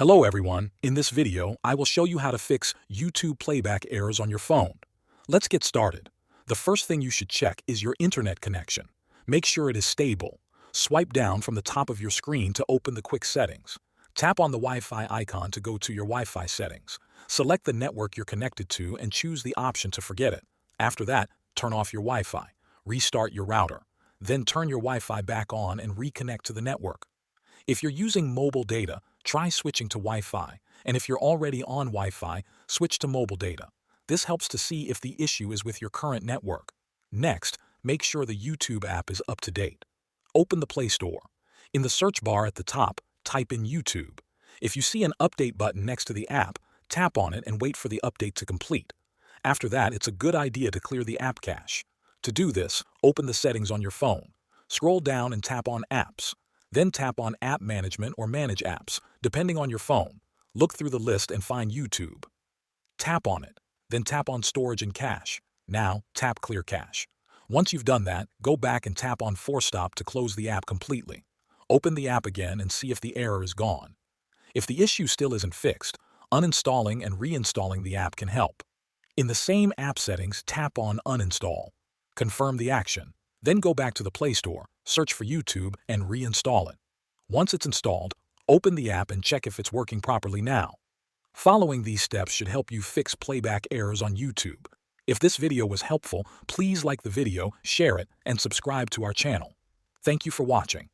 Hello everyone, in this video I will show you how to fix YouTube playback errors on your phone. Let's get started. The first thing you should check is your internet connection. Make sure it is stable. Swipe down from the top of your screen to open the quick settings. Tap on the Wi-Fi icon to go to your Wi-Fi settings. Select the network you're connected to and choose the option to forget it. After that, turn off your Wi-Fi. Restart your router. Then turn your Wi-Fi back on and reconnect to the network. If you're using mobile data, try switching to Wi-Fi, and if you're already on Wi-Fi, switch to mobile data. This helps to see if the issue is with your current network. Next, make sure the YouTube app is up to date. Open the Play Store. In the search bar at the top, type in YouTube. If you see an update button next to the app, tap on it and wait for the update to complete. After that, it's a good idea to clear the app cache. To do this, open the settings on your phone. Scroll down and tap on Apps. Then tap on App Management or Manage Apps, depending on your phone. Look through the list and find YouTube. Tap on it, then tap on Storage and Cache. Now, tap Clear Cache. Once you've done that, go back and tap on Force Stop to close the app completely. Open the app again and see if the error is gone. If the issue still isn't fixed, uninstalling and reinstalling the app can help. In the same app settings, tap on Uninstall. Confirm the action. Then go back to the Play Store, search for YouTube, and reinstall it. Once it's installed, open the app and check if it's working properly now. Following these steps should help you fix playback errors on YouTube. If this video was helpful, please like the video, share it, and subscribe to our channel. Thank you for watching.